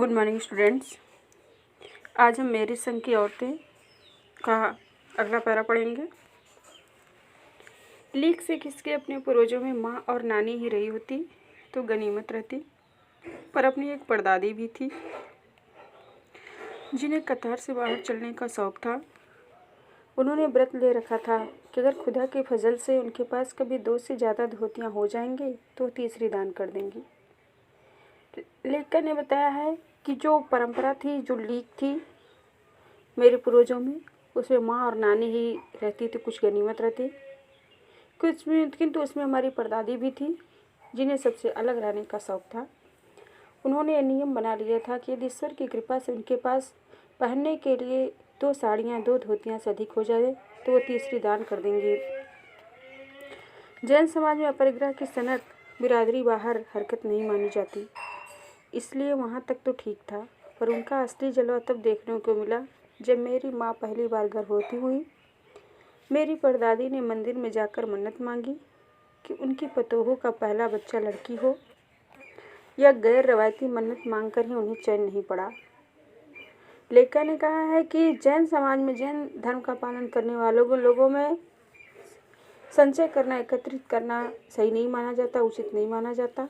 Good morning students. आज हम मेरी संग की औरतें का अगला पैरा पढ़ेंगे। लीक से किसके अपने पूर्वजों में माँ और नानी ही रही होती तो गनीमत रहती, पर अपनी एक परदादी भी थी जिन्हें कतार से बाहर चलने का शौक था। उन्होंने व्रत ले रखा था कि अगर खुदा के फजल से उनके पास कभी 2 से ज़्यादा धोतियाँ हो जाएंगे तो तीसरी दान कर देंगी। लेखक ने बताया है कि जो परंपरा थी, जो लीक थी मेरे पूर्वजों में, उसमें माँ और नानी ही रहती थी, कुछ गनीमत रहती कुछ में, किंतु उसमें हमारी परदादी भी थी जिन्हें सबसे अलग रहने का शौक था। उन्होंने यह नियम बना लिया था कि यदि ईश्वर की कृपा से उनके पास पहनने के लिए 2 साड़ियाँ 2 धोतियाँ से अधिक हो जाए तो वो तीसरी दान कर देंगे। जैन समाज में अपरिग्रह की सनक बिरादरी बाहर हरकत नहीं मानी जाती, इसलिए वहाँ तक तो ठीक था, पर उनका असली जलवा तब देखने को मिला जब मेरी माँ पहली बार गर्भवती हुई। मेरी परदादी ने मंदिर में जाकर मन्नत मांगी कि उनकी पतोहू का पहला बच्चा लड़की हो। यह गैर रवायती मन्नत मांगकर ही उन्हें चैन नहीं पड़ा। लेखक ने कहा है कि जैन समाज में जैन धर्म का पालन करने वालों लोगों में संचय करना, एकत्रित करना सही नहीं माना जाता, उचित नहीं माना जाता,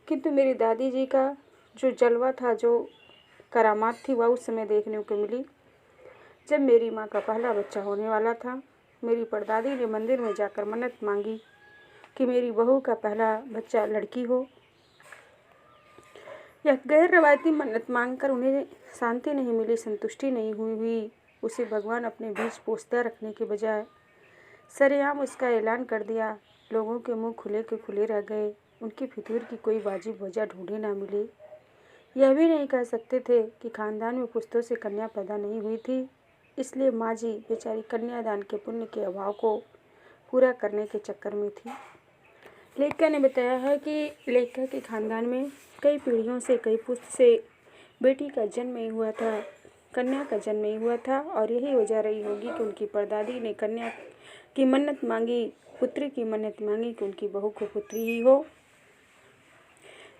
किंतु मेरी दादी जी का जो जलवा था, जो करामात थी, वह उस समय देखने को मिली जब मेरी माँ का पहला बच्चा होने वाला था। मेरी परदादी ने मंदिर में जाकर मन्नत मांगी कि मेरी बहू का पहला बच्चा लड़की हो। यह गैर रवायती मन्नत मांगकर उन्हें शांति नहीं मिली, संतुष्टि नहीं हुई। उसे भगवान अपने बीच पोसता रखने के बजाय सरेआम उसका ऐलान कर दिया। लोगों के मुंह खुले के खुले रह गए। उनकी फितूर की कोई वाजिब वजह ढूंढे ना मिली। यह भी नहीं कह सकते थे कि खानदान में पुश्तों से कन्या पैदा नहीं हुई थी, इसलिए माँ जी बेचारी कन्यादान के पुण्य के अभाव को पूरा करने के चक्कर में थी। लेखक ने बताया है कि लेखक के खानदान में कई पीढ़ियों से, कई पुश्त से बेटी का जन्म नहीं हुआ था, कन्या का जन्म नहीं हुआ था, और यही वजह रही होगी कि उनकी परदादी ने कन्या की मन्नत मांगी, पुत्री की मन्नत मांगी कि उनकी बहू को पुत्री ही हो,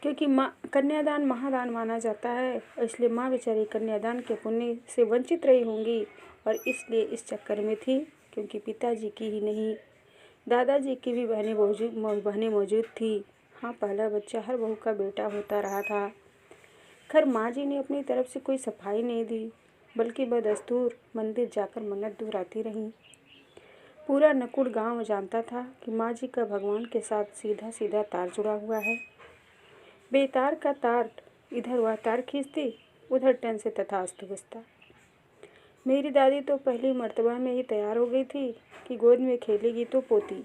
क्योंकि माँ कन्यादान महादान माना जाता है, इसलिए माँ बेचारी कन्यादान के पुण्य से वंचित रही होंगी और इसलिए इस चक्कर में थी, क्योंकि पिताजी की ही नहीं दादाजी की भी बहनें मौजूद थी। हाँ, पहला बच्चा हर बहू का बेटा होता रहा था। खैर, माँ जी ने अपनी तरफ से कोई सफाई नहीं दी, बल्कि बदस्तूर मंदिर जाकर मन्नत दोहराती रहीं। पूरा नकुड़ गांव जानता था कि माँ जी का भगवान के साथ सीधा सीधा तार जुड़ा हुआ है। बेतार का तार इधर वह तार खींचती, उधर टन से तथास्तु बजता। मेरी दादी तो पहली मर्तबा में ही तैयार हो गई थी कि गोद में खेलेगी तो पोती,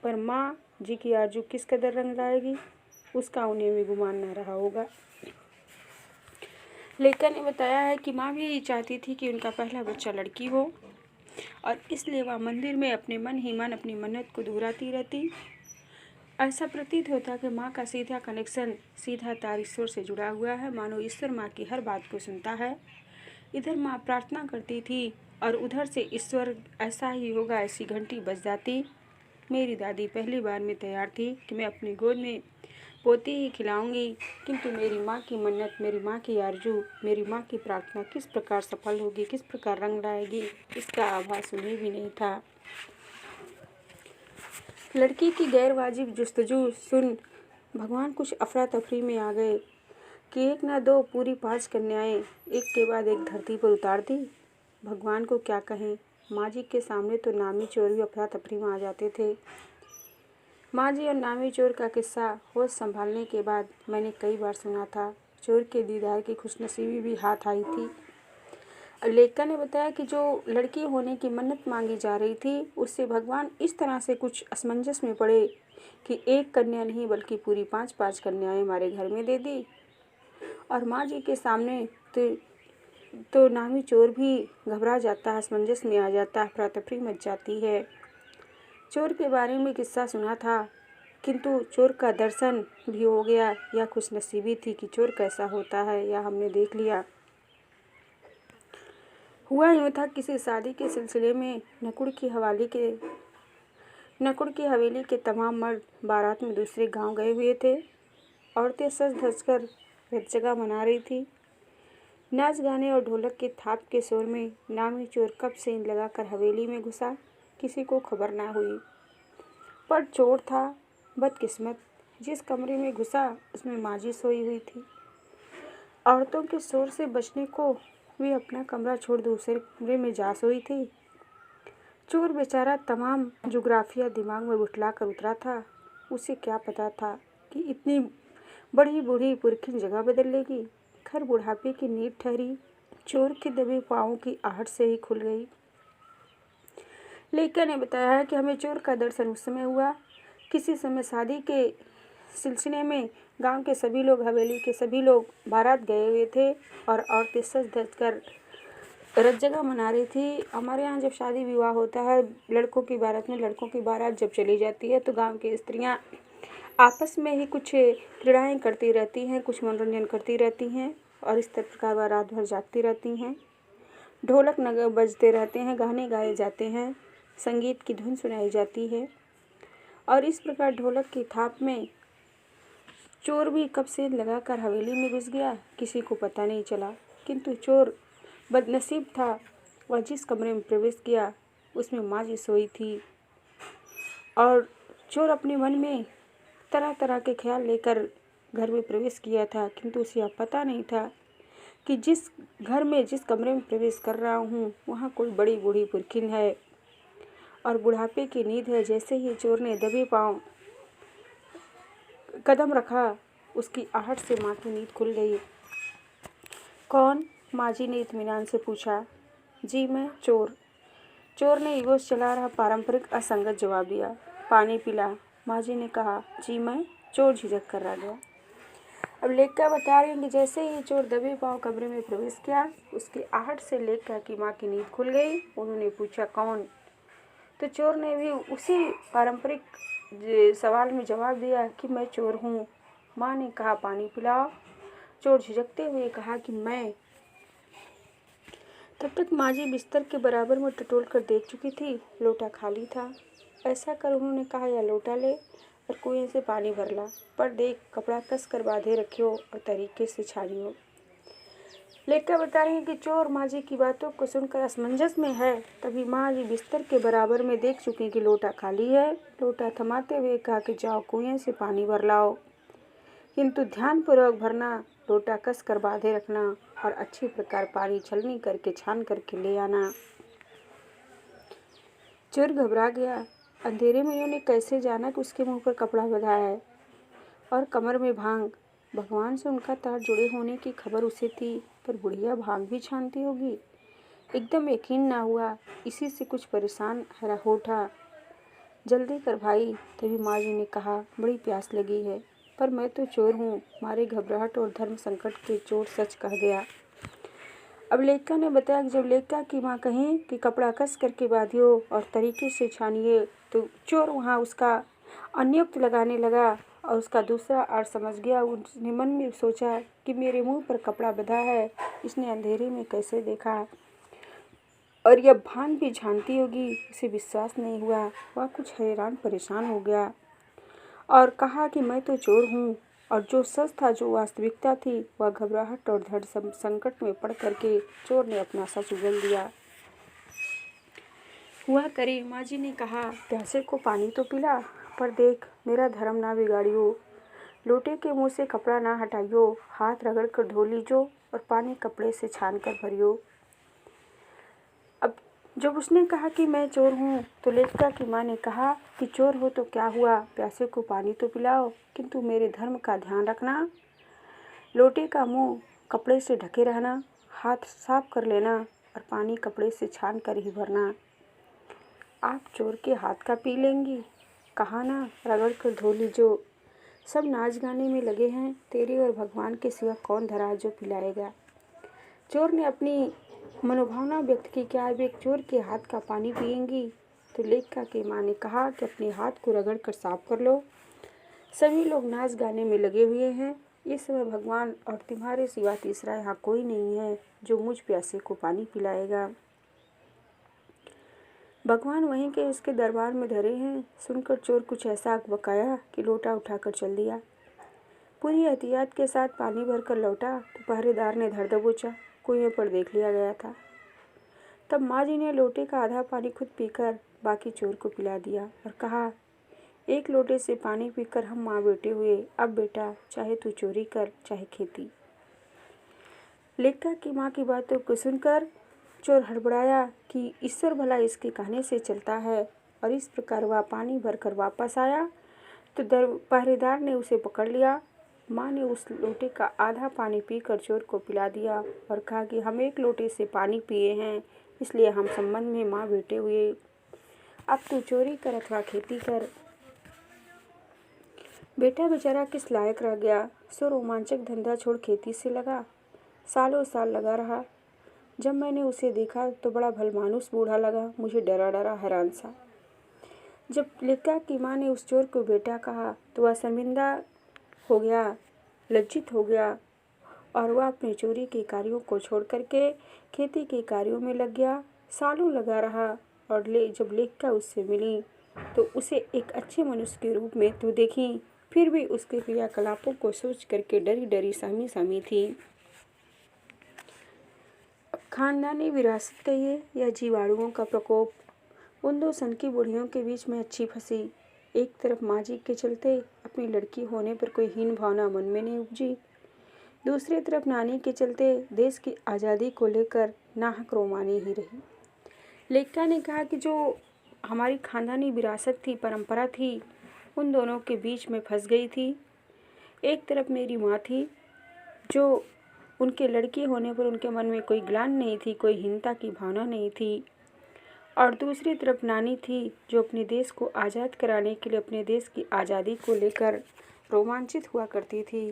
पर माँ जी की आरजू किस कदर रंग लाएगी उसका उन्हें भी गुमान न रहा होगा। लेखक ने बताया है कि माँ भी चाहती थी कि उनका पहला बच्चा लड़की हो, और इसलिए वह मंदिर में अपने मन ही मन अपनी मन्नत को दोहराती रहती। ऐसा प्रतीत होता कि माँ का सीधा कनेक्शन, सीधा तार ईश्वर से जुड़ा हुआ है, मानो ईश्वर माँ की हर बात को सुनता है। इधर माँ प्रार्थना करती थी और उधर से ईश्वर ऐसा ही होगा ऐसी घंटी बज जाती। मेरी दादी पहली बार में तैयार थी कि मैं अपनी गोद में पोती ही खिलाऊंगी, किंतु मेरी माँ की मन्नत, मेरी माँ की आरजू, मेरी माँ की प्रार्थना किस प्रकार सफल होगी, किस प्रकार रंग लाएगी, इसका आभास उन्हें भी नहीं था। लड़की की गैर वाजिब जुस्तजू सुन भगवान कुछ अफरा तफरी में आ गए कि 1 न 2 पूरी 5 कन्याएं एक के बाद एक धरती पर उतार दी। भगवान को क्या कहें, माँ जी के सामने तो नामी चोर भी अफरा तफरी में आ जाते थे। माँ जी और नामी चोर का किस्सा होश संभालने के बाद मैंने कई बार सुना था। चोर के दीदार की खुशनसीबी भी हाथ आई थी। लेखक ने बताया कि जो लड़की होने की मन्नत मांगी जा रही थी, उससे भगवान इस तरह से कुछ असमंजस में पड़े कि 1 कन्या नहीं बल्कि पूरी 5-5 कन्याएं हमारे घर में दे दी। और माँ जी के सामने तो नामी चोर भी घबरा जाता है, असमंजस में आ जाता है, अफरा-तफरी मच जाती है। चोर के बारे में किस्सा सुना था, किंतु चोर का दर्शन भी हो गया। यह खुशनसीबी थी कि चोर कैसा होता है यह हमने देख लिया। हुआ यूँ था, किसी शादी के सिलसिले में नकुड़ की हवेली के तमाम मर्द बारात में दूसरे गांव गए हुए थे। औरतें सज धज कर रत जगह मना रही थी। नाच गाने और ढोलक के थाप के शोर में नामी चोर कब से इन लगाकर हवेली में घुसा, किसी को खबर ना हुई। पर चोर था बदकिस्मत, जिस कमरे में घुसा उसमें माजी सोई हुई थी। औरतों के शोर से बचने को वे अपना कमरा छोड़ दूसरे कमरे में जा सोई थी। चोर बेचारा तमाम जुग्राफिया दिमाग में बुठला कर उतरा था। उसे क्या पता था कि इतनी बड़ी बूढ़ी पुरखिन जगह बदल लेगी। घर बुढ़ापे की नींव ठहरी चोर के दबे पाँवों की आहट से ही खुल गई। लेखा ने बताया है कि हमें चोर का दर्शन उस समय हुआ। किसी समय शादी के सिलसिले में गांव के सभी लोग, हवेली के सभी लोग बारात गए हुए थे और औरतें सज धज कर रत जगह मना रही थी। हमारे यहाँ जब शादी विवाह होता है, लड़कों की बारात में लड़कों की बारात जब चली जाती है तो गांव की स्त्रियां आपस में ही कुछ क्रीड़ाएँ करती रहती हैं, कुछ मनोरंजन करती रहती हैं और इस प्रकार वह रात भर जागती रहती हैं। ढोलक नग बजते रहते हैं, गाने गाए जाते हैं, संगीत की धुन सुनाई जाती है और इस प्रकार ढोलक की थाप में चोर भी कब से लगाकर हवेली में घुस गया, किसी को पता नहीं चला। किंतु चोर बदनसीब था। वह जिस कमरे में प्रवेश किया उसमें माँ जी सोई थी और चोर अपने मन में तरह तरह के ख्याल लेकर घर में प्रवेश किया था, किंतु उसे यह पता नहीं था कि जिस घर में जिस कमरे में प्रवेश कर रहा हूँ वहाँ कोई बड़ी बूढ़ी पुरखिन है और बुढ़ापे की नींद है। जैसे ही चोर ने दबे पाँव कदम रखा, उसकी आहट से माँ की नींद खुल गई। कौन? माँ जी ने इत्मीनान से पूछा। जी मैं, चोर। चोर ने ईगोस चला रहा पारंपरिक असंगत जवाब दिया। पानी पिला? माँ जी ने कहा। जी मैं, चोर झिझक कर रह गया। अब लेखिका बता रही हैं कि जैसे ही चोर दबे पाँव कमरे में प्रवेश किया, उसकी आहट से लेखिका की माँ की नींद खुल गई। उन्होंने पूछा कौन? तो चोर ने भी उसी पारंपरिक सवाल में जवाब दिया कि मैं चोर हूँ। माँ ने कहा पानी पिलाओ। चोर झिझकते हुए कहा कि मैं। तब तक माँ जी बिस्तर के बराबर में टटोल कर देख चुकी थी, लोटा खाली था। ऐसा कर उन्होंने कहा यह लोटा ले और कुएं से पानी भर ला, पर देख कपड़ा कस कर बांधे रखियो और तरीके से छानियो। लेखिका बता रही है कि चोर माँ जी की बातों को सुनकर असमंजस में है। तभी माँ जी बिस्तर के बराबर में देख चुकी कि लोटा खाली है। लोटा थमाते हुए कहा कि जाओ कुएं से पानी भर लाओ, किंतु ध्यानपूर्वक भरना, लोटा कस कर बांधे रखना और अच्छी प्रकार पानी छलनी करके छान करके ले आना। चोर घबरा गया। अंधेरे में उन्होंने कैसे जाना कि उसके मुंह पर कपड़ा बंधा है और कमर में भांग। भगवान से उनका तार जुड़े होने की खबर उसे थी, पर बुढ़िया भांग भी छानती होगी। एकदम यकीन ना हुआ। इसी से कुछ परेशान हो उठा। जल्दी कर भाई। तभी माँ जी ने कहा बड़ी प्यास लगी है, पर मैं तो चोर हूँ। मारे घबराहट और धर्म संकट के चोर सच कह गया। अब लेखिका ने बताया कि जब लेखिका की माँ कहीं कि कपड़ा कस करके बांधियो और तरीके से छानिए, तो चोर वहाँ उसका अन्योक्त लगाने लगा और उसका दूसरा अर्थ समझ गया। उसने मन में सोचा कि मेरे मुंह पर कपड़ा बंधा है, इसने अंधेरे में कैसे देखा और यह भांग भी जानती होगी। उसे विश्वास नहीं हुआ। वह कुछ हैरान परेशान हो गया और कहा कि मैं तो चोर हूँ। और जो सच था, जो वास्तविकता थी, वह घबराहट और धड़ संकट में पड़ करके चोर ने अपना सच उगल दिया। हुआ करे, माँ जी ने कहा प्यासे को पानी तो पिला, पर देख मेरा धर्म ना बिगाड़ियो। लोटे के मुंह से कपड़ा ना हटाइयो, हाथ रगड़ कर धो लीजो और पानी कपड़े से छान कर भरियो। अब जब उसने कहा कि मैं चोर हूँ, तो लेखिका की माँ ने कहा कि चोर हो तो क्या हुआ, प्यासे को पानी तो पिलाओ, किंतु मेरे धर्म का ध्यान रखना। लोटे का मुंह कपड़े से ढके रहना, हाथ साफ कर लेना और पानी कपड़े से छान कर ही भरना। आप चोर के हाथ का पी लेंगी? कहा ना रगड़ कर धो लीजो। सब नाच गाने में लगे हैं, तेरे और भगवान के सिवा कौन धरा जो पिलाएगा। चोर ने अपनी मनोभावना व्यक्त की। क्या आप एक चोर के हाथ का पानी पिएंगी? तो लेखिका की माँ ने कहा कि अपने हाथ को रगड़ कर साफ कर लो। सभी लोग नाच गाने में लगे हुए हैं। इस समय भगवान और तुम्हारे सिवा तीसरा यहाँ कोई नहीं है जो मुझ प्यासे को पानी पिलाएगा। भगवान वहीं के उसके दरबार में धरे हैं। सुनकर चोर कुछ ऐसा अकबकाया कि लोटा उठाकर चल दिया। पूरी एहतियात के साथ पानी भरकर लौटा तो पहरेदार ने धर दबोचा कुएं पर देख लिया गया था। तब माँ जी ने लोटे का आधा पानी खुद पीकर बाकी चोर को पिला दिया और कहा, एक लोटे से पानी पीकर हम माँ बेटे हुए, अब बेटा चाहे तू चोरी कर चाहे खेती। लेखा की माँ की बातों को सुनकर चोर हड़बड़ाया कि ईश्वर भला इसके कहने से चलता है, और इस प्रकार वह पानी भरकर वापस आया तो पहरेदार ने उसे पकड़ लिया। माँ ने उस लोटे का आधा पानी पीकर चोर को पिला दिया और कहा कि हम एक लोटे से पानी पिए हैं, इसलिए हम संबंध में माँ बेटे हुए, अब तू चोरी कर अथवा खेती कर। बेटा बेचारा किस लायक रह गया, सो रोमांचक धंधा छोड़ खेती से लगा। सालों साल लगा रहा। जब मैंने उसे देखा तो बड़ा भलमानुस बूढ़ा लगा, मुझे डरा डरा हैरान सा। जब लेखा की माँ ने उस चोर को बेटा कहा तो वह शर्मिंदा हो गया, लज्जित हो गया, और वह अपने चोरी के कार्यों को छोड़ करके खेती के कार्यों में लग गया। सालों लगा रहा और जब लेखा उससे मिली तो उसे एक अच्छे मनुष्य के रूप में तो देखी, फिर भी उसके क्रियाकलापों को सोच करके डरी डरी सहमी सहमी थी। खानदानी विरासत कहिए या जीवाणुओं का प्रकोप, उन दो सनकी बुढ़ियों के बीच में अच्छी फंसी। एक तरफ माँ जी के चलते अपनी लड़की होने पर कोई हीन भावना मन में नहीं उपजी, दूसरी तरफ नानी के चलते देश की आज़ादी को लेकर नाहक रोमानी ही रही। लेखा ने कहा कि जो हमारी खानदानी विरासत थी, परंपरा थी, उन दोनों के बीच में फंस गई थी। एक तरफ मेरी माँ थी जो उनके लड़की होने पर उनके मन में कोई ग्लानि नहीं थी, कोई हीनता की भावना नहीं थी, और दूसरी तरफ नानी थी जो अपने देश को आज़ाद कराने के लिए अपने देश की आज़ादी को लेकर रोमांचित हुआ करती थी।